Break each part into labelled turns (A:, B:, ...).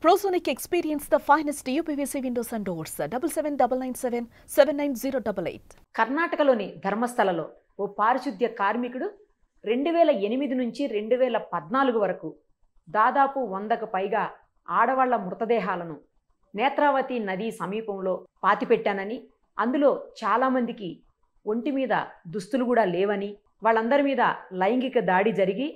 A: Prosonic experience the finest UPVC windows and doors. 779997 79088.
B: కర్ణాటకలోని ధర్మస్థలలో ఓ పారిశుద్ధ్య కార్మికుడు 2008 నుంచి 2014 వరకు దాదాపు 100కు పైగా ఆడవాళ్ల మృతదేహాలను నేత్రావతి నది సమీపంలో పాతిపెట్టానని, అందులో చాలామందికి ఒంటి మీద దుస్తులు కూడా లేవని, వాళ్ళందరి మీద లైంగిక దాడి జరిగి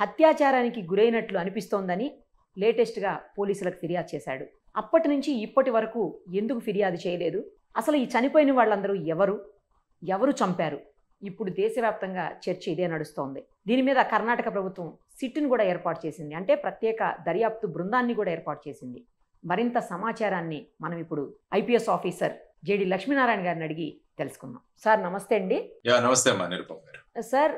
B: హత్యాచారానికి గురైనట్లు అనిపిస్తోందని లేటెస్ట్గా పోలీసులకు ఫిర్యాదు చేశాడు. అప్పటి నుంచి ఇప్పటి వరకు ఎందుకు ఫిర్యాదు చేయలేదు? అసలు ఈ చనిపోయిన వాళ్ళందరూ ఎవరు చంపారు? ఇప్పుడు దేశవ్యాప్తంగా చర్చ ఇదే నడుస్తోంది. దీని మీద కర్ణాటక ప్రభుత్వం సిట్ను కూడా ఏర్పాటు చేసింది, అంటే ప్రత్యేక దర్యాప్తు బృందాన్ని కూడా ఏర్పాటు చేసింది. మరింత సమాచారాన్ని మనం ఇప్పుడు ఐపీఎస్ ఆఫీసర్ జేడి లక్ష్మీనారాయణ గారిని అడిగి తెలుసుకుందాం. సార్ నమస్తే అండి.
C: నమస్తే అమ్మా నిరుపమ్ గారు.
B: సార్,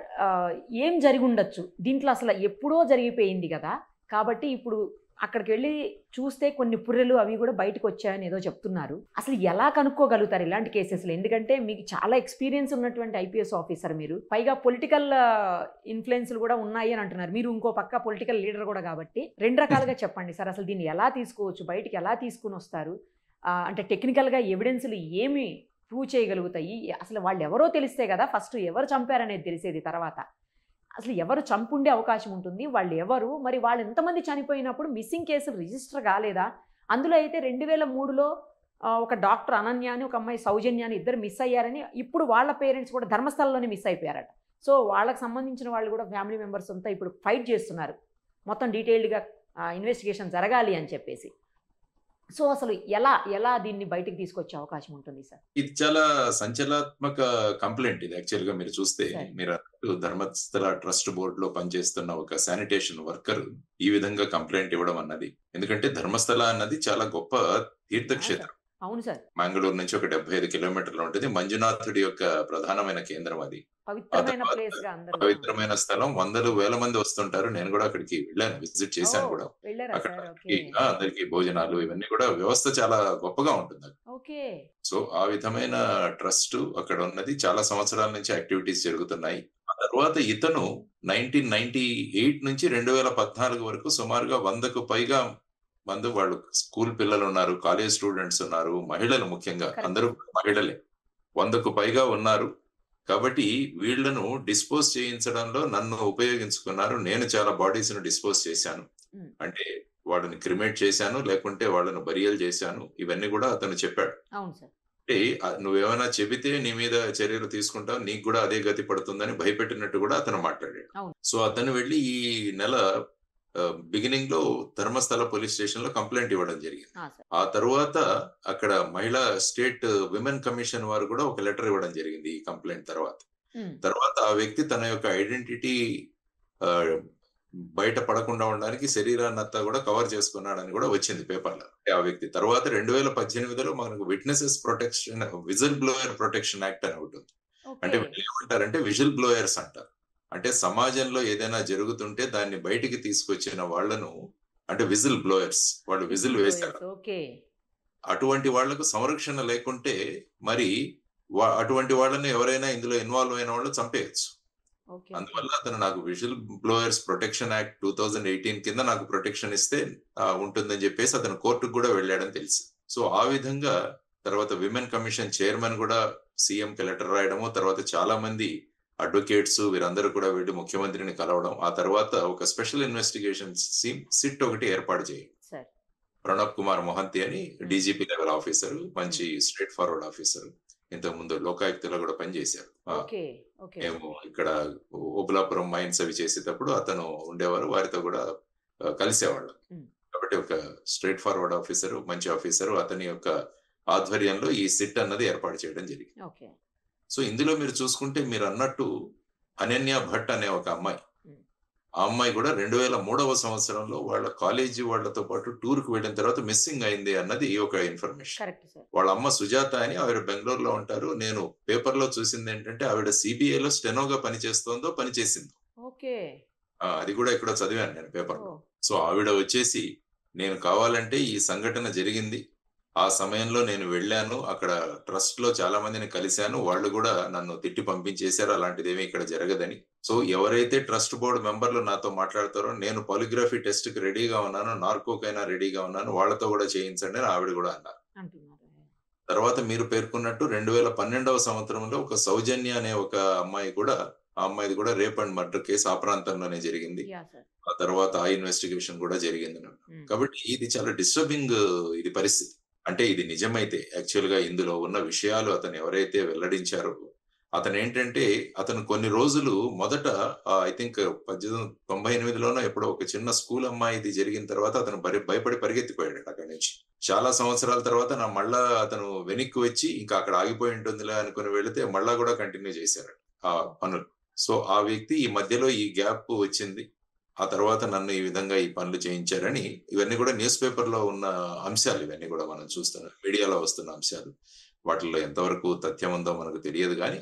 B: ఏం జరిగి ఉండొచ్చు? దీంట్లో అసలు ఎప్పుడో జరిగిపోయింది కదా, కాబట్టి ఇప్పుడు అక్కడికి వెళ్ళి చూస్తే కొన్ని పుర్రెలు అవి కూడా బయటకు వచ్చాయని ఏదో చెప్తున్నారు. అసలు ఎలా కనుక్కోగలుగుతారు ఇలాంటి కేసెస్లో? ఎందుకంటే మీకు చాలా ఎక్స్పీరియన్స్ ఉన్నటువంటి ఐపీఎస్ ఆఫీసర్ మీరు, పైగా పొలిటికల్ ఇన్ఫ్లుయెన్స్లు కూడా ఉన్నాయి అని అంటున్నారు. మీరు ఇంకో పక్క పొలిటికల్ లీడర్ కూడా, కాబట్టి రెండు రకాలుగా చెప్పండి సార్. అసలు దీన్ని ఎలా తీసుకోవచ్చు, బయటికి ఎలా తీసుకుని వస్తారు? అంటే టెక్నికల్గా ఎవిడెన్స్లు ఏమి ప్రూవ్ చేయగలుగుతాయి? అసలు వాళ్ళు ఎవరో తెలిస్తే కదా ఫస్ట్ ఎవరు చంపారనేది తెలిసేది. తర్వాత అసలు ఎవరు చంపుండే అవకాశం ఉంటుంది, వాళ్ళు ఎవరు, మరి వాళ్ళు ఎంతమంది చనిపోయినప్పుడు మిస్సింగ్ కేసులు రిజిస్టర్ కాలేదా? అందులో అయితే 2003లో ఒక డాక్టర్ అనన్య అని, ఒక అమ్మాయి సౌజన్య అని ఇద్దరు మిస్ అయ్యారని, ఇప్పుడు వాళ్ళ పేరెంట్స్ కూడా ధర్మస్థలంలోనే మిస్ అయిపోయారట. సో వాళ్ళకి సంబంధించిన వాళ్ళు కూడా ఫ్యామిలీ మెంబర్స్ అంతా ఇప్పుడు ఫైట్ చేస్తున్నారు, మొత్తం డీటెయిల్డ్గా ఇన్వెస్టిగేషన్ జరగాలి అని చెప్పేసి. సో అసలు ఎలా దీన్ని బయటకు తీసుకొచ్చే అవకాశం ఉంటుంది సార్?
C: ఇది చాలా సంచలనాత్మక కంప్లైంట్. ఇది యాక్చువల్ గా మీరు చూస్తే, మీరు ధర్మస్థల ట్రస్ట్ బోర్డు లో పనిచేస్తున్న ఒక శానిటేషన్ వర్కర్ ఈ విధంగా కంప్లైంట్ ఇవ్వడం అన్నది, ఎందుకంటే ధర్మస్థల అన్నది చాలా గొప్ప తీర్థక్షేత్రం.
B: అవును సార్.
C: మంగళూరు నుంచి ఒక 75 కిలోమీటర్లు ఉంటుంది. మంజునాథుడి యొక్క ప్రధానమైన కేంద్రం అది. పవిత్రమైన స్థలం. వందలు వేల మంది వస్తుంటారు. నేను కూడా అక్కడికి వెళ్ళాను, విజిట్ చేశాను కూడా. అక్కడ అందరికి భోజనాలు ఇవన్నీ కూడా వ్యవస్థ చాలా గొప్పగా ఉంటుంది. సో ఆ విధమైన ట్రస్ట్ అక్కడ ఉన్నది. చాలా సంవత్సరాల నుంచి యాక్టివిటీస్ జరుగుతున్నాయి. ఆ తర్వాత ఇతను 1998 నుంచి 2014 వరకు సుమారుగా 100కు పైగా మంది, వాళ్ళు స్కూల్ పిల్లలు ఉన్నారు, కాలేజ్ స్టూడెంట్స్ ఉన్నారు, మహిళలు, ముఖ్యంగా అందరూ మహిళలే 100కు పైగా ఉన్నారు. కాబట్టి వీళ్లను డిస్పోజ్ చేయించడంలో నన్ను ఉపయోగించుకున్నారు. నేను చాలా బాడీస్ ను డిస్పోజ్ చేశాను, అంటే వాళ్ళని క్రిమేట్ చేశాను, లేకుంటే వాళ్ళను బరియల్ చేశాను. ఇవన్నీ కూడా అతను చెప్పాడు. అంటే నువ్వేమైనా చెబితే నీ మీద చర్యలు తీసుకుంటావు, నీకు కూడా అదే గతి పడుతుందని భయపెట్టినట్టు కూడా అతను మాట్లాడాడు. సో అతను వెళ్ళి ఈ నెల బిగినింగ్ లో ధర్మస్థల పోలీస్ స్టేషన్ లో కంప్లైంట్ ఇవ్వడం జరిగింది. ఆ తర్వాత అక్కడ మహిళా స్టేట్ విమెన్ కమిషన్ వారు కూడా ఒక లెటర్ ఇవ్వడం జరిగింది ఈ కంప్లైంట్ తర్వాత ఆ వ్యక్తి తన యొక్క ఐడెంటిటీ బయట పడకుండా ఉండడానికి శరీరాన్నంతా కూడా కవర్ చేసుకున్నాడని కూడా వచ్చింది పేపర్లో. ఆ వ్యక్తి తర్వాత 2018లో మనకు witnesses protection, whistle blower protection act అని ఒకటి ఉంది. అంటే ఏమంటారంటే విజిల్ బ్లోయర్స్ అంటారు. అంటే సమాజంలో ఏదైనా జరుగుతుంటే దాన్ని బయటికి తీసుకొచ్చిన వాళ్లను, అంటే విజిల్ బ్లోయర్స్, వాళ్ళు విజిల్ వేస్తారు. అటువంటి వాళ్లకు సంరక్షణ లేకుంటే మరి అటువంటి వాళ్ళని ఎవరైనా ఇందులో ఇన్వాల్వ్ అయిన వాళ్ళు చంపేయచ్చు. అందువల్ల అతను నాకు విజిల్ బ్లోయర్స్ ప్రొటెక్షన్ యాక్ట్ 2018 కింద నాకు ప్రొటెక్షన్ ఇస్తే ఉంటుందని చెప్పేసి అతను కోర్టుకు కూడా వెళ్ళాడని తెలిసి. సో ఆ విధంగా తర్వాత విమెన్ కమిషన్ చైర్మన్ కూడా సీఎం కి లెటర్ రాయడము, తర్వాత చాలా మంది అడ్వకేట్స్ వీరందరూ కూడా వెళ్ళి ముఖ్యమంత్రిని కలవడం, ఆ తర్వాత ఒక స్పెషల్ ఇన్వెస్టిగేషన్ సిట్ ఒకటి ఏర్పాటు చేయండి. ప్రణబ్ కుమార్ మొహంతి అని డీజీపీ లెవెల్ ఆఫీసర్, మంచి స్ట్రేట్ ఫార్వర్డ్ ఆఫీసర్. ఇంతకు ముందు లోకాయుక్తలో కూడా పనిచేశారు. మేము ఇక్కడ ఓబులాపురం మైన్స్ అవి చేసేటప్పుడు అతను ఉండేవారు, వారితో కూడా కలిసేవాళ్ళం. కాబట్టి ఒక స్ట్రేట్ ఫార్వర్డ్ ఆఫీసర్, మంచి ఆఫీసర్, అతని యొక్క ఆధ్వర్యంలో ఈ సిట్ అన్నది ఏర్పాటు చేయడం జరిగింది. సో ఇందులో మీరు చూసుకుంటే, మీరు అన్నట్టు అనన్య భట్ అనే ఒక అమ్మాయి, ఆ అమ్మాయి కూడా 2003వ సంవత్సరంలో వాళ్ళ కాలేజీ వాళ్ళతో పాటు టూర్ కు వెళ్ళిన తర్వాత మిస్సింగ్ అయింది అన్నది ఒక ఇన్ఫర్మేషన్. వాళ్ళ అమ్మ సుజాత అని, ఆవిడ బెంగళూరులో ఉంటారు. నేను పేపర్ లో చూసింది ఏంటంటే ఆవిడ సిబిఐలో స్టెనోగా పనిచేసింది. అది కూడా ఇక్కడ చదివాను నేను పేపర్ లో. సో ఆవిడ వచ్చేసి, నేను కావాలంటే ఈ సంఘటన జరిగింది, ఆ సమయంలో నేను వెళ్ళాను. అక్కడ ట్రస్ట్‌లో చాలా మందిని కలిసాను. వాళ్ళు గూడా నన్ను తిట్టి పంపించేశారు. అలాంటిదేమీ ఇక్కడ జరగదని. సో, ఎవరైతే ట్రస్ట్ బోర్డ్ మెంబర్‌లు నాతో మాట్లాడతారో, నేను పాలిగ్రఫీ టెస్ట్‌కి రెడీగా ఉన్నాను. నార్కోకైనా రెడీగా ఉన్నాను. వాళ్ళతో గూడా చేయించండి అని ఆవిడ గూడా అన్నారు.
B: అంటున్నారు.
C: తర్వాత మీరు పేర్కొన్నట్టు 2012వ సంవత్సరంలో ఒక సౌజన్య అనే ఒక అమ్మాయి కూడా, ఆ అమ్మాయిది కూడా రేప్ అండ్ మర్డర్ కేసు ఆ ప్రాంతంలోనే జరిగింది.
B: యాహ్! సార్.
C: ఆ తర్వాత ఆ ఇన్వెస్టిగేషన్ కూడా జరిగింది.
B: హ్మ్.
C: కాబట్టి ఇది చాలా డిస్టర్బింగ్ ఇది పరిస్థితి. అంటే ఇది నిజమైతే యాక్చువల్‌గా ఇందులో ఉన్న విషయాలు అతను ఎవరైతే వెల్లడించారో, అతనేంటంటే అతను కొన్ని రోజులు మొదట ఐ థింక్ 1898లోనో ఎప్పుడో ఒక చిన్న స్కూల్ అమ్మాయిది జరిగిన తర్వాత అతను భయపడి పరిగెత్తిపోయాడట అక్కడి నుంచి. చాలా సంవత్సరాల తర్వాత మళ్ళా అతను వెనక్కి వచ్చి ఇంకా అక్కడ ఆగిపోయి ఉంటుందిలే అనుకుని వెళితే మళ్ళా కూడా కంటిన్యూ చేశారట ఆ పనులు. సో, ఆ వ్యక్తి ఈ మధ్యలో ఈ గ్యాప్ వచ్చింది. ఆ తర్వాత నన్ను ఈ విధంగా ఈ పనులు చేయించారని ఇవన్నీ కూడా న్యూస్ పేపర్‌లో ఉన్న అంశాలు ఇవన్నీ కూడా మనం చూస్తున్నాం. మీడియాలో వస్తున్న అంశాలు. వాటిల్లో ఎంతవరకు తథ్యం ఉందో మనకు తెలియదు గానీ,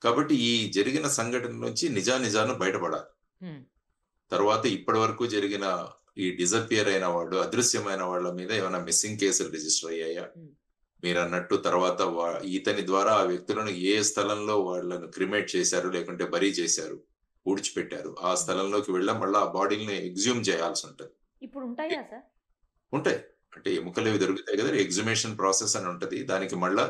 C: కాబట్టి ఈ జరిగిన సంఘటన నుంచి నిజానిజాలు బయటపడాలి.
B: హ్మ్.
C: తర్వాత ఇప్పటి వరకు జరిగిన ఈ డిసపియర్ అయిన వాళ్ళు, అదృశ్యమైన వాళ్ళ మీద ఏమైనా మిస్సింగ్ కేసులు రిజిస్టర్ అయ్యాయా?
B: హ్మ్.
C: మీరన్నట్టు తర్వాత ఇతని ద్వారా ఆ వ్యక్తులను ఏ స్థలంలో వాళ్ళను క్రిమేట్ చేశారు, లేకుంటే బరీ చేశారు, పూడ్చిపెట్టారు. ఆ స్థలంలోకి మళ్ళా ఆ బాడీ‌లని ఎక్స్‌హ్యూమ్ చేయాల్సుంటది.
B: ఇప్పుడు ఉంటాయా సార్?
C: ఉంటాయి. అంటే ఎముకలవి దొరుకుతాయి గదా! ఎక్స్‌హుమేషన్ ప్రాసెస్ అని ఉంటది. దానికి మళ్ళా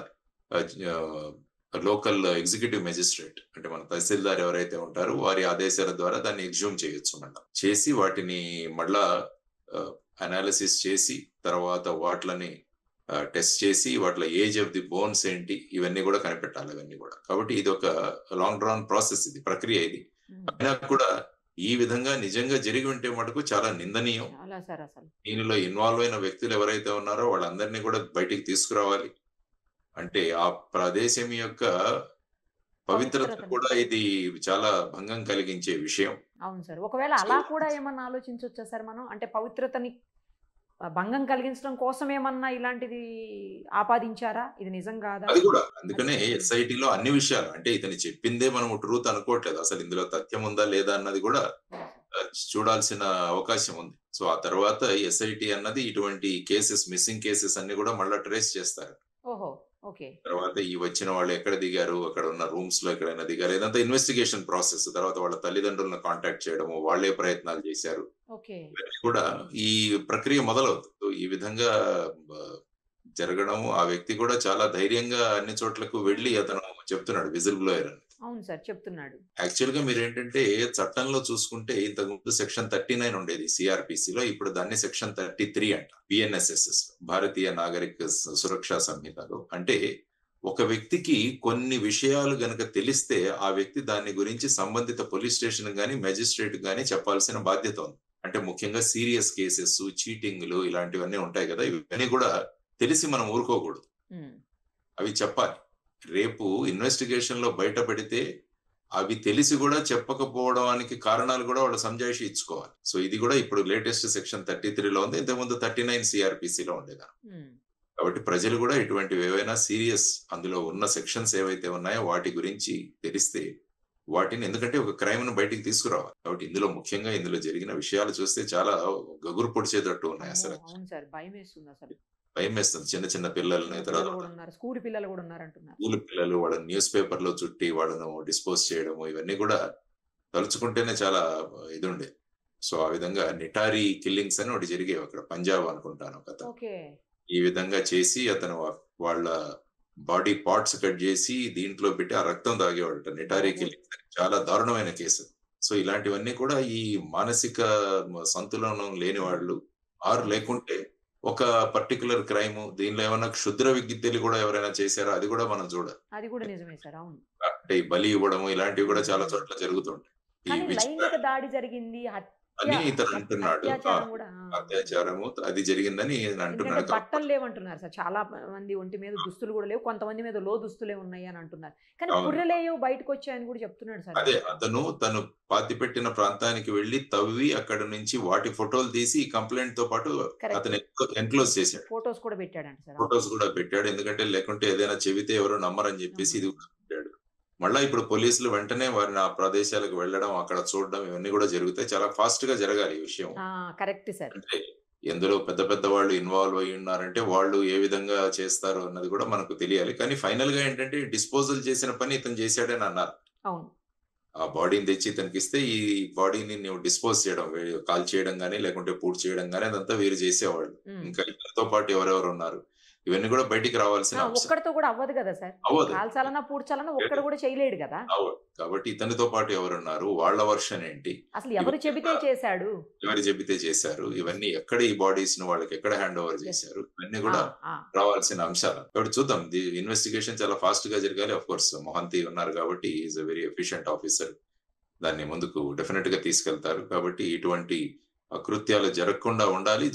C: లోకల్ ఎగ్జిక్యూటివ్ మెజిస్ట్రేట్ అంటే మన తహసీల్దార్ ఎవరైతే ఉంటారో వారి ఆదేశాల ద్వారా దాన్ని ఎక్స్‌హ్యూమ్ చేయొచ్చు మళ్ళా. చేసి వాటిని మళ్ళా అనాలిసిస్ చేసి తర్వాత వాట్లని టెస్ట్ చేసి వాటిలో ఏజ్ ఆఫ్ ది బోన్స్ ఏంటి ఇవన్నీ కూడా కనిపెట్టాలి అవన్నీ కూడా. కాబట్టి ఇది ఒక లాంగ్ డ్రాన్ ప్రాసెస్ ఇది ప్రక్రియ ఇది.
B: హ్మ్.
C: అయినా కూడా ఈ విధంగా నిజంగా జరిగి ఉంటే మటుకు చాలా నిందనీయం.
B: చాలా సార్ అసలు.
C: దీనిలో ఇన్వాల్వ్ అయిన వ్యక్తులు ఎవరైతే ఉన్నారో వాళ్ళందరినీ కూడా బయటికి తీసుకురావాలి. అంటే ఆ ప్రదేశం యొక్క పవిత్రత
B: పవిత్రతని.
C: కూడా ఇది చాలా భంగం కలిగించే విషయం.
B: అవును సార్. ఒకవేళ అలా కూడా ఏమన్నా ఆలోచించొచ్చా సార్ మనం? అంటే పవిత్రతని భంగం కలిగించడం కోసం ఏమన్నా ఇలాంటిది ఆపాదించారా? ఇది నిజం కాదా?
C: అది కూడా అందుకనే
B: అది.
C: ఎస్ఐటీలో అన్ని విషయాలు అంటే ఇతను చెప్పిందే మనం ట్రూత్ అనుకోవట్లేదు. అసలు ఇందులో తథ్యం ఉందా లేదా అన్నది కూడా చూడాల్సిన అవకాశం ఉంది. సో ఆ తర్వాత ఎస్ఐటీ అన్నది ఇటువంటి కేసెస్ మిస్సింగ్ కేసెస్ అన్ని కూడా మళ్ళా ట్రేస్ చేస్తారు.
B: ఓహో! ఓకే.
C: తర్వాత ఈ వచ్చిన వాళ్ళు ఎక్కడ దిగారు, అక్కడ ఉన్న రూమ్స్ లో ఎక్కడైనా దిగారు, ఇదంతా ఇన్వెస్టిగేషన్ ప్రాసెస్. తర్వాత వాళ్ళ తల్లిదండ్రులను కాంటాక్ట్ చేయడము, వాళ్ళే ప్రయత్నాలు చేశారు.
B: ఓకే.
C: ఇవన్నీ కూడా ఈ ప్రక్రియ మొదలవుతుంది. సో, ఈ విధంగా జరగడము ఆ వ్యక్తి కూడా చాలా ధైర్యంగా అన్ని చోట్లకు వెళ్లి అతను చెప్తున్నాడు విజిల్ బ్లోయర్ అని.
B: అవును సార్. చెప్తున్నాడు.
C: యాక్చువల్ గా మీరేంటంటే చట్టంలో చూసుకుంటే ఇంతకుముందు సెక్షన్ 39 ఉండేది సిఆర్పిసిలో. ఇప్పుడు దాన్ని సెక్షన్ 33 అంట. బిఎన్ఎస్ఎస్ఎస్ భారతీయ నాగరిక సురక్షా సంహితలో. అంటే ఒక వ్యక్తికి కొన్ని విషయాలు గనక తెలిస్తే ఆ వ్యక్తి దాని గురించి సంబంధిత పోలీస్ స్టేషన్ గాని మెజిస్ట్రేట్ గాని చెప్పాల్సిన బాధ్యత ఉంది. అంటే ముఖ్యంగా సీరియస్ కేసెస్, చీటింగ్లు ఇలాంటివన్నీ ఉంటాయి కదా! ఇవన్నీ కూడా తెలిసి మనం ఊరుకోకూడదు.
B: హ్మ్.
C: అవి చెప్పాలి. రేపు ఇన్వెస్టిగేషన్ లో బయటపడితే అవి తెలిసి కూడా చెప్పకపోవడానికి కారణాలు కూడా వాళ్ళు సంజాయిషి ఇచ్చుకోవాలి. సో ఇది కూడా ఇప్పుడు లేటెస్ట్ సెక్షన్ 33లో ఉంది. ఇంతకుముందు 39 సిఆర్పిసిలో ఉండేది.
B: హ్మ్.
C: కాబట్టి ప్రజలు కూడా ఇటువంటివి ఏవైనా సీరియస్ అందులో ఉన్న సెక్షన్స్ ఏవైతే ఉన్నాయో వాటి గురించి తెలిస్తే వాటిని ఎందుకంటే ఒక క్రైమ్ ను బయటికి తీసుకురావాలి. కాబట్టి ఇందులో జరిగిన విషయాలు చూస్తే చాలా గగురు పొడిచేటట్టు ఉన్నాయి
B: అమ్మో!
C: అసలు.
B: అవును సార్. భయమేస్తుంది అసలు.
C: భయమేస్తుంది. చిన్న చిన్న పిల్లల్ని
B: చిన్న
C: తర్వాత
B: పిల్లలు కూడా ఉన్నారు. స్కూల్ పిల్లలు కూడా ఉన్నారంటున్నారు.
C: స్కూల్ పిల్లలు వాళ్ళని న్యూస్ పేపర్ లో చుట్టి వాళ్ళను డిస్పోజ్ చేయడము ఇవన్నీ కూడా తలుచుకుంటేనే చాలా ఇది ఉండేది. సో ఆ విధంగా నిటారీ కిల్లింగ్స్ అని ఒకటి జరిగేవి అక్కడ పంజాబ్ అనుకుంటాను ఒక అతను.
B: ఓకే.
C: ఈ విధంగా చేసి అతను వాళ్ళ బాడీ పార్ట్స్ కట్ చేసి దీంట్లో పెట్టి ఆ రక్తం తాగేవాడట. నిటారీ కిల్లింగ్స్ అని చాలా దారుణమైన కేసు. సో ఇలాంటివన్నీ కూడా ఈ మానసిక సంతులనం లేని వాళ్ళు లేకుంటే ఒక పర్టిక్యులర్ క్రైమ్ దీనిలో ఏమైనా క్షుద్ర విద్యలు కూడా ఎవరైనా చేశారో అది కూడా మనం చూడాలి.
B: అది కూడా నిజమే సార్. అవును.
C: అంటే ఈ బలి ఇవ్వడము ఇలాంటివి కూడా చాలా చోట్ల జరుగుతుంటాయి. ఈ
B: కానీ లైంగిక దాడి జరిగింది.
C: అని ఇతను అంటున్నాడు.
B: అత్యాచారం కూడా.
C: అత్యాచారము అది జరిగిందని
B: ఎందుకంటే
C: అంటున్నాడు.
B: బట్టలు లేవంటున్నారు సార్. చాలా మంది ఒంటి మీద దుస్తులు కూడా లేవు. కొంతమంది మీద లో దుస్తులే ఉన్నాయి అని అంటున్నారు. కానీ
C: అవును.
B: పుర్రెలేయో బయటకు వచ్చాయని కూడా చెప్తున్నాడు సార్.
C: అదే తను పాతిపెట్టిన ప్రాంతానికి వెళ్లి తవ్వి అక్కడ నుంచి వాటి ఫోటోలు తీసి కంప్లైంట్ తో పాటు
B: Correct.
C: అతను ఎన్క్లోజ్ చేశాడు.
B: ఫోటోస్ కూడా పెట్టాడంట సార్.
C: ఫోటోస్ కూడా పెట్టాడు. ఎందుకంటే లేకుంటే ఏదైనా చెబితే ఎవరో నమ్మరని చెప్పేసి ఇది కూడా పెట్టాడు. మళ్ళా ఇప్పుడు పోలీసులు వెంటనే వారిని ఆ ప్రదేశాలకు వెళ్ళడం, అక్కడ చూడడం ఇవన్నీ కూడా జరుగుతాయి. చాలా ఫాస్ట్ గా జరగాలి ఈ విషయం.
B: Correct sir.
C: అంటే ఎందులో పెద్ద పెద్ద వాళ్ళు ఇన్వాల్వ్ అయ్యి ఉన్నారంటే వాళ్ళు ఏ విధంగా చేస్తారు అన్నది కూడా మనకు తెలియాలి. కానీ ఫైనల్ గా ఏంటంటే డిస్పోజల్ చేసిన పని ఇతను చేశాడని అన్నారు.
B: అవును.
C: ఆ బాడీని తెచ్చి ఇతనికిస్తే ఈ బాడీని నువ్వు డిస్పోజ్ చేయడం, కాల్ చేయడం గానీ లేకుంటే పూర్తి చేయడం గానీ అదంతా వీరు చేసేవాళ్ళు. ఇంకా ఇతనితో పాటు ఎవరెవరు ఉన్నారు ఇవన్నీ కూడా బయటికి రావాల్సిన అంశం.
B: ఒక్కడితో కూడా అవ్వదు కదా సార్.
C: అవ్వదు.
B: కాల్చాలన్నా పూడ్చాలన్నా ఒక్కడు కూడా చేయలేడు కదా.
C: అవ్వదు. కాబట్టి ఇతనితో పాటు ఎవరున్నారు, వాళ్ళ వర్షన్ ఏంటి,
B: అసలు ఎవరు చెబితే చేశాడు,
C: ఎవరు చెబితే చేశారు, ఇవన్నీ ఎక్కడ ఈ బాడీస్ ను వాళ్ళకి ఎక్కడ హ్యాండ్ ఓవర్ చేశారు, ఇవన్నీ కూడా రావాల్సిన అంశాలు. కాబట్టి చూద్దాం, ది ఇన్వెస్టిగేషన్ చాలా ఫాస్ట్ గా జరగాలి. ఆఫ్ కోర్స్ మొహంతి ఉన్నారు కాబట్టి is a very efficient officer, దాన్ని ముందుకు డెఫినెట్ గా తీసుకెళ్తారు. కాబట్టి ఇటువంటి అకృత్యాలు జరగకుండా ఉండాలి,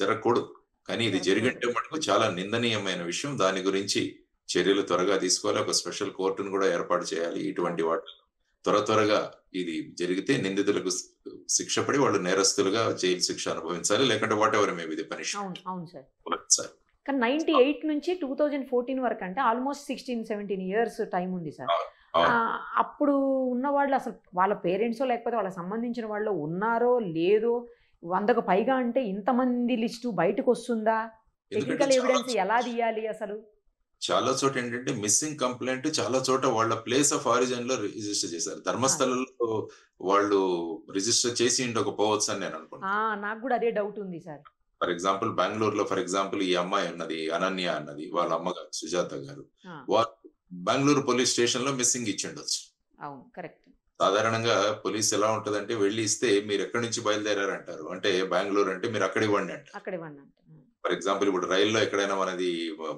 C: జరగకూడదు. కానీ ఇది జరిగింటే మటుకు చాలా నిందనీయమైన విషయం. దాని గురించి చర్యలు త్వరగా తీసుకోవాలి. ఒక స్పెషల్ కోర్టును కూడా ఏర్పాటు చేయాలి. ఇటువంటి వాటి త్వరగా ఇది జరిగితే నిందితులకు శిక్ష పడి వాళ్ళు నేరస్తులుగా జైలు శిక్ష అనుభవించాలి, లేకుంటే what ever may be the punishment.
B: అవును సార్. కానీ 98 నుంచి 2014 వరకు అంటే ఆల్మోస్ట్ 16-17 ఇయర్స్ టైం ఉంది సార్. అప్పుడు ఉన్న వాళ్ళు అసలు వాళ్ళ పేరెంట్సో లేకపోతే వాళ్ళకి సంబంధించిన వాళ్ళు ఉన్నారో లేదో, 100కు పైగా అంటే ఇంతమంది లిస్టు బయటకు వస్తుందా, టెక్నికల్ ఎవిడెన్స్ ఎలా తీయాలి అసలు?
C: చాలా చోట ఏంటంటే మిస్సింగ్ కంప్లైంట్ చాలా చోట వాళ్ళ ప్లేస్ ఆఫ్ ఆరిజిన్ లో రిజిస్టర్ చేశారు. ధర్మస్థలంలో వాళ్ళు రిజిస్టర్ చేసి ఉండకపోవచ్చు అని నేను అనుకుంటున్నాను.
B: నాకు కూడా అదే డౌట్ ఉంది సార్.
C: ఫర్ ఎగ్జాంపుల్ బెంగళూరులో ఈ అమ్మాయి ఉన్నది, అనన్య అన్నది, వాళ్ళ అమ్మగారు సుజాత గారు, వారు బెంగళూరు పోలీస్ స్టేషన్ లో మిస్సింగ్ ఇచ్చిండొచ్చు.
B: అవును, కరెక్ట్.
C: సాధారణంగా పోలీస్ ఎలా ఉంటదంటే వెళ్ళి ఇస్తే మీరు ఎక్కడి నుంచి బయలుదేరారంటారు, అంటే బెంగళూరు అంటే మీరు అక్కడ ఇవ్వండి అంటారు. ఫర్ ఎగ్జాంపుల్ ఇప్పుడు రైల్లో ఎక్కడైనా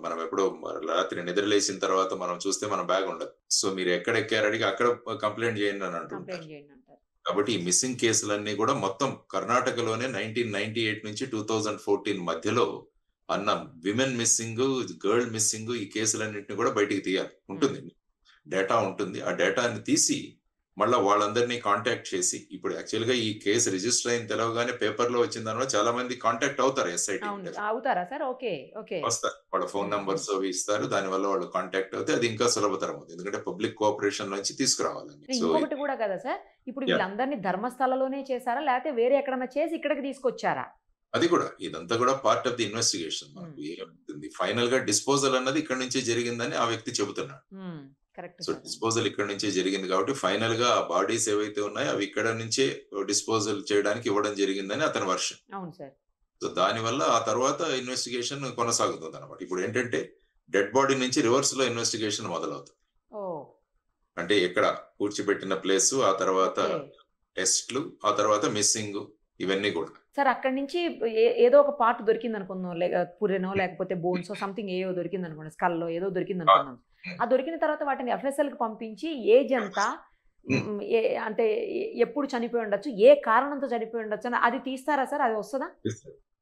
C: మనం ఎప్పుడో రాత్రి నిద్రలేసిన తర్వాత మనం చూస్తే మన బ్యాగ్ ఉండదు. సో మీరు ఎక్కడ ఎక్కారడిగి అక్కడ కంప్లైంట్ చేయండి అని అంటుంటారు. కాబట్టి ఈ మిస్సింగ్ కేసులన్నీ కూడా మొత్తం కర్ణాటకలోనే 1998 నుంచి 2014 మధ్యలో అన్న విమెన్ మిస్సింగ్, గర్ల్ మిస్సింగ్, ఈ కేసులన్నింటినీ కూడా బయటికి తీయాలి. ఉంటుంది, డేటా ఉంటుంది. ఆ డేటాని తీసి మళ్ళీ వాళ్ళందరినీ కాంటాక్ట్ చేసి, ఇప్పుడు యాక్చువల్ గా ఈ కేసు రిజిస్టర్ అయిన తెలవగానే పేపర్ లో వచ్చిన దానివల్ల చాలా మంది కాంటాక్ట్ అవుతారు. ఎస్ఐటి వస్తారు, వాళ్ళ ఫోన్ నంబర్స్ ఇస్తారు, దాని వల్ల వాళ్ళు కాంటాక్ట్ అవుతే అది ఇంకా సులభతరం అవుతుంది, ఎందుకంటే పబ్లిక్ కోఆపరేషన్ నుంచి తీసుకురావాలని.
B: ఇంకొకటి కూడా కదా సార్, ఇప్పుడు వీళ్ళందరినీ ధర్మస్థలలోనే చేశారా లేకపోతే వేరే ఎక్కడన్నా చేసి ఇక్కడికి తీసుకొచ్చారా?
C: అది కూడా, ఇదంతా కూడా part of the investigation. Final గా డిస్పోజల్ అన్నది ఇక్కడ నుంచే జరిగిందని ఆ వ్యక్తి చెబుతున్నాడు. సో డిస్పోజల్ ఇక్కడ నుంచే జరిగింది కాబట్టి ఫైనల్ గా ఆ బాడీస్ ఏవైతే ఉన్నాయో అవి ఇక్కడ నుంచే డిస్పోజల్ చేయడానికి ఇవ్వడం జరిగిందని అతని వర్షన్. సో దాని వల్ల ఆ తర్వాత ఇన్వెస్టిగేషన్ కొనసాగుతుంది అనమాట. ఇప్పుడు ఏంటంటే డెడ్ బాడీ నుంచి రివర్స్ లో ఇన్వెస్టిగేషన్ మొదలవుతుంది. అంటే ఎక్కడ పూడ్చిపెట్టిన ప్లేస్, ఆ తర్వాత టెస్ట్లు, ఆ తర్వాత మిస్సింగ్, ఇవన్నీ కూడా.
B: సార్ అక్కడి నుంచి ఏదో ఒక పార్ట్ దొరికింది అనుకుందాం, పురెనో లేకపోతే బోన్స్ సంథింగ్ ఏదో దొరికింది అనుకోండి, స్కల్లో ఏదో దొరికింది అనుకుందాం. ఆ దొరికిన తర్వాత వాటిని FSL కి పంపించి ఏజ్ ఎంత, అంటే ఎప్పుడు చనిపోయి ఉండొచ్చు, ఏ కారణంతో చనిపోయి ఉండొచ్చు అని అది తీస్తారా సార్? అది వస్తుందా?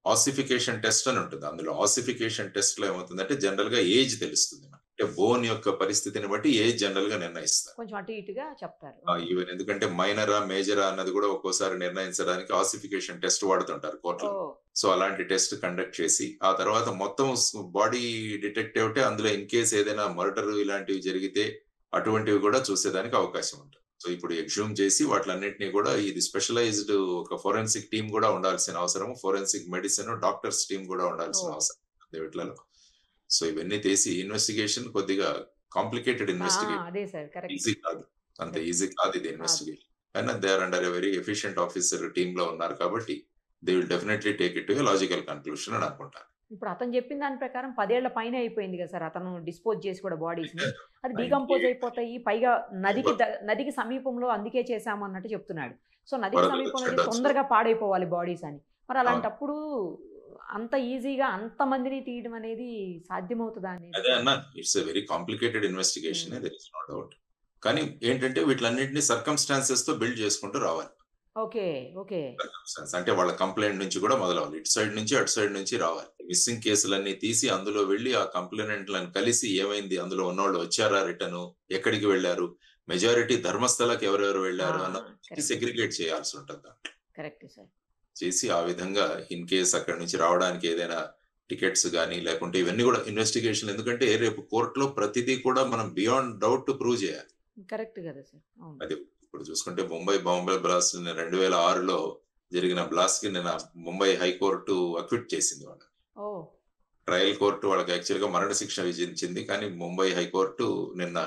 C: ఆసిఫికేషన్ టెస్ట్ అని ఉంటుంది. అందులో ఆసిఫికేషన్ టెస్ట్ లో ఏమవుతుందంటే జనరల్ గా ఏజ్ తెలుస్తుంది, అంటే బోన్ యొక్క పరిస్థితిని బట్టి ఏజ్ జనరల్ గా నిర్ణయిస్తారు.
B: కొంచెం అటు ఇటుగా చెప్తారు
C: ఈవెన్, ఎందుకంటే మైనరా మేజరా అన్నది కూడా ఒక్కోసారి నిర్ణయించడానికి ఆసిఫికేషన్ టెస్ట్ వాడుతుంటారు కోర్టులో. సో అలాంటి టెస్ట్ కండక్ట్ చేసి ఆ తర్వాత మొత్తం బాడీ డిటెక్ట్ అవుతే అందులో ఇన్ కేస్ ఏదైనా మర్డర్ ఇలాంటివి జరిగితే అటువంటివి కూడా చూసేదానికి అవకాశం ఉంటుంది. సో ఇప్పుడు ఎగ్జూమ్ చేసి వాటిలన్నింటినీ కూడా ఇది స్పెషలైజ్డ్ ఒక ఫోరెన్సిక్ టీమ్ కూడా ఉండాల్సిన అవసరం, ఫోరెన్సిక్ మెడిసిన్ డాక్టర్స్ టీమ్ కూడా ఉండాల్సిన అవసరం వీటిలలో. సో ఇవన్నీ తీసి ఇన్వెస్టిగేషన్ కొద్దిగా కాంప్లికేటెడ్ ఇన్వెస్టిగేషన్, ఈజీ కాదు, అంత ఈజీ కాదు ఇది ఇన్వెస్టిగేషన్. కానీ they are under a very efficient officer team లో ఉన్నారు కాబట్టి they will definitely take it to a logical conclusion అని అనుకుంటాను.
B: ఇప్పుడు అతను చెప్పిన దాని ప్రకారం 10 ఏళ్ల పైన అయిపోయింది కదా సార్ అతను డిస్పోజ్ చేసి కూడా బాడీస్ ని, అది డీకంపోజ్ అయిపోతాయి, పైగా నదికి సమీపంలో అందుకే చేశాము అన్నట్టు చెప్తున్నాడు. సో నదికి సమీపంలో తొందరగా పాడైపోవాలి బాడీస్ అని, మరి అలాంటప్పుడు అంత ఈజీగా అంత మందిని తీయడం అనేది సాధ్యమవుతుందా అనేది?
C: అదే అన్నా, it's a very complicated investigation, there is no doubt. కానీ ఏంటంటే వీటిలన్నింటినీ సర్కమ్స్టాన్సెస్ తో బిల్డ్ చేసుకుంటూ రావాలి. అంటే వాళ్ళ కంప్లైంట్ నుంచి కూడా మొదలవాలి, ఇటు సైడ్ నుంచి అటు సైడ్ నుంచి రావాలి. మిస్సింగ్ కేసులన్నీ తీసి అందులో వెళ్లి ఆ కంప్లైంట్లను కలిసి ఏమైంది, అందులో ఉన్నవాళ్ళు వచ్చారా, రిటర్న్ ఎక్కడికి వెళ్లారు, మెజారిటీ ధర్మస్థలకి ఎవరెవరు వెళ్లారు అన్నది సెగ్రిగేట్ చేయాల్సి ఉంటుంది.
B: Correct sir.
C: చేసి ఆ విధంగా ఇన్ కేస్ అక్కడి నుంచి రావడానికి ఏదైనా టికెట్స్ కానీ లేకుంటే ఇవన్నీ కూడా ఇన్వెస్టిగేషన్, ఎందుకంటే రేపు కోర్టులో ప్రతిదీ కూడా మనం బియాండ్ డౌట్ ప్రూవ్ చేయాలి.
B: కరెక్ట్ కదా సార్.
C: అది ఇప్పుడు చూసుకుంటే ముంబై బాంబే బ్లాస్ట్ 2006లో జరిగిన బ్లాస్ట్ కి నిన్న ముంబై హైకోర్టు అక్విట్ చేసింది వాళ్ళు.
B: ఓ
C: ట్రయల్ కోర్టు వాళ్ళకి యాక్చువల్ గా మరణశిక్ష విధించింది, కానీ ముంబై హైకోర్టు నిన్న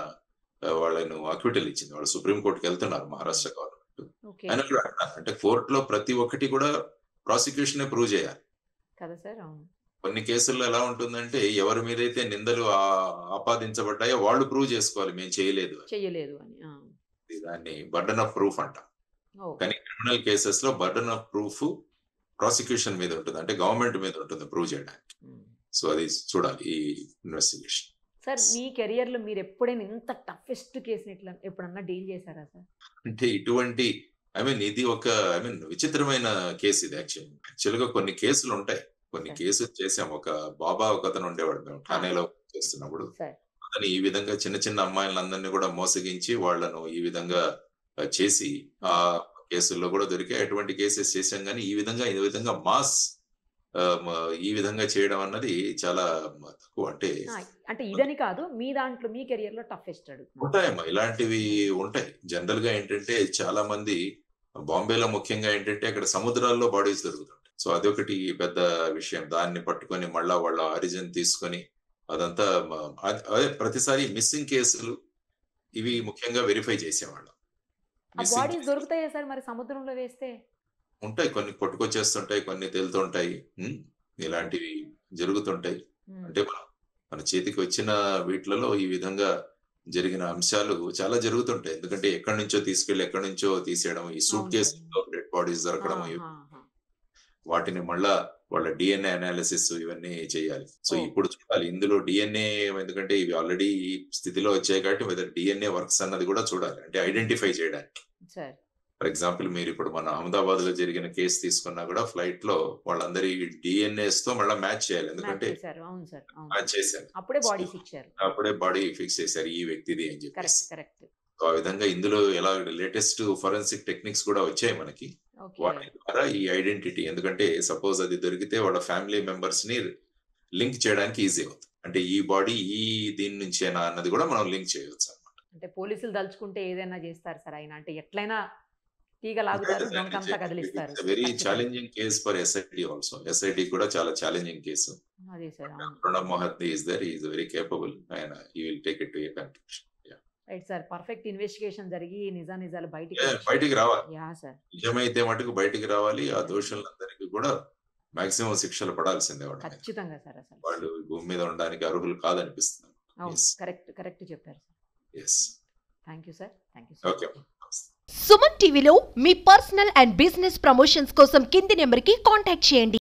C: వాళ్ళను అక్విటల్ ఇచ్చింది. వాళ్ళు సుప్రీం కోర్టుకి వెళ్తున్నారు మహారాష్ట్ర గవర్నమెంట్.
B: ఓకే
C: ఆయన కూడా అంటున్నారు, అంటే కోర్టులో ప్రతి ఒక్కటి కూడా ప్రాసిక్యూషన్ ప్రూవ్ చేయాలి.
B: కదా సార్. అవును.
C: కొన్ని కేసుల్లో ఎలా ఉంటుందంటే ఎవరి మీదైతే నిందలు ఆపాదించబడ్డాయో వాళ్ళు ప్రూవ్ చేసుకోవాలి మేము చేయలేదు అని.
B: చెయ్యలేదు అని.
C: దాన్ని బర్డన్ ఆఫ్ ప్రూఫ్ అంట.
B: ఓ
C: కానీ క్రిమినల్ కేసెస్ లో బర్డన్ ఆఫ్ ప్రూఫ్ ప్రాసిక్యూషన్ మీద ఉంటుంది, అంటే గవర్నమెంట్ మీద ఉంటుంది ప్రూవ్ చేయడానికి. సో అది చూడాలి ఈ ఇన్వెస్టిగేషన్.
B: సార్ మీ కెరియర్ లో మీరు ఎప్పుడైనా ఇంత టఫెస్ట్ కేసుని ఇట్లా ఎప్పుడన్నా డీల్ చేశారా సార్?
C: అంటే ఇటువంటి ఇది ఒక విచిత్రమైన కేసు ఇది. యాక్చువల్ గా కొన్ని కేసులు ఉంటాయి, కొన్ని కేసులు చేసాం. ఒక బాబా ఒక అతను ఉండేవాడు, మేము ఠానేలో చేస్తున్నప్పుడు.
B: సార్
C: అతను ఈ విధంగా చిన్న చిన్న అమ్మాయిలందరినీ కూడా మోసగించి వాళ్ళను ఈ విధంగా చేసి ఆ కేసుల్లో కూడా దొరికాయి. అటువంటి కేసెస్ చేశాం, కానీ ఈ విధంగా మాస్ ఈ విధంగా చేయడం అన్నది చాలా తక్కువ.
B: అంటే ఇదని కాదు, మీ దాంట్లో మీ కెరియర్ లో టఫెస్ట్
C: ఉంటాయమ్మా, ఇలాంటివి ఉంటాయి. జనరల్ గా ఏంటంటే చాలా మంది బాంబేలో ముఖ్యంగా ఏంటంటే అక్కడ సముద్రాల్లో బాడీస్ దొరుకుతుంటాయి. సో అదొకటి పెద్ద విషయం. దాన్ని పట్టుకొని మళ్ళా వాళ్ళ ఆరిజిన్ తీసుకొని అదంతా అదే ప్రతిసారి మిస్సింగ్ కేసులు ఇవి ముఖ్యంగా వెరిఫై చేసేవాళ్ళం.
B: బాడీస్ దొరుకుతాయా సార్ మరి సముద్రంలో వేస్తే?
C: ఉంటాయి, కొన్ని కొట్టుకొచ్చేస్తుంటాయి, కొన్ని తేలుతుంటాయి, ఇలాంటివి జరుగుతుంటాయి. అంటే మన చేతికి వచ్చిన వీటిలలో ఈ విధంగా జరిగిన అంశాలు చాలా జరుగుతుంటాయి. ఎందుకంటే ఎక్కడి నుంచో తీసుకెళ్లి ఎక్కడి నుంచో తీసేయడం, ఈ సూట్ కేసులో డెడ్ బాడీస్ దొరకడం, వాటిని మళ్ళా వాళ్ళ డిఎన్ఏ అనాలిసిస్ ఇవన్నీ చేయాలి. సో ఇప్పుడు చూడాలి ఇందులో డిఎన్ఏ, ఎందుకంటే ఇవి ఆల్రెడీ ఈ స్థితిలో వచ్చాయి కాబట్టి వెదర్ డిఎన్ఏ వర్క్స్ అన్నది కూడా చూడాలి, అంటే ఐడెంటిఫై చేయడానికి. ఫర్ ఎగ్జాంపుల్ మీరు ఇప్పుడు మన అహ్మదాబాద్ లో జరిగిన కేసు తీసుకున్నా కూడా ఫ్లైట్ లో వాళ్ళందరి డిఎన్ఏస్ తో మళ్ళీ మ్యాచ్ చేయాలి, ఎందుకంటే మ్యాచ్ చేశారు, అప్పుడే బాడీ ఫిక్స్ చేశారు ఈ వ్యక్తిది అని చెప్పేసి. ఆ విధంగా ఇందులో ఎలా లేటెస్ట్ ఫోరెన్సిక్ టెక్నిక్స్ కూడా వచ్చాయి మనకి, వాటి ద్వారా ఈ ఐడెంటిటీ, ఎందుకంటే సపోజ్ అది దొరికితే వాళ్ళ ఫ్యామిలీ మెంబర్స్ ని లింక్ చేయడానికి ఈజీ అవుతుంది. అంటే ఈ బాడీ ఈ దీని నుంచేనా అన్నది కూడా మనం లింక్ చేయవచ్చు అన్నమాట.
B: అంటే పోలీసులు దలుచుకుంటే ఏదైనా చేస్తారు సార్ ఆయన, అంటే ఎట్లైనా తీగ లాగుతారు, దొంగకంతా కదిలిస్తారు.
C: Very challenging case for SIT also. SIT కూడా చాలా ఛాలెంజింగ్ కేసు.
B: అదే sir.
C: Pranab Mohanty is there, he is very capable, ఆయన he will take it to a conclusion.
B: Right sir, perfect investigation జరిగి నిజాలు
C: బయటికి రావాలి.
B: యా సార్,
C: నిజమైతే మటుకు బయటికి రావాలి. ఆ దోషులందరికీ కూడా మాక్సిమం శిక్షలు పడాల్సిందే.
B: ఖచ్చితంగా సార్. అసలు
C: వాళ్ళు భూమి మీద ఉండడానికి అర్హులు కాదనిపిస్తుంది.
B: కరెక్ట్ చెప్పారు sir.
C: Yes,
B: thank you sir.
C: Okay.
A: Suman టీవీలో మీ పర్సనల్ అండ్ బిజినెస్ ప్రమోషన్స్ కోసం కింది నెంబర్కి కాంటాక్ట్ చేయండి.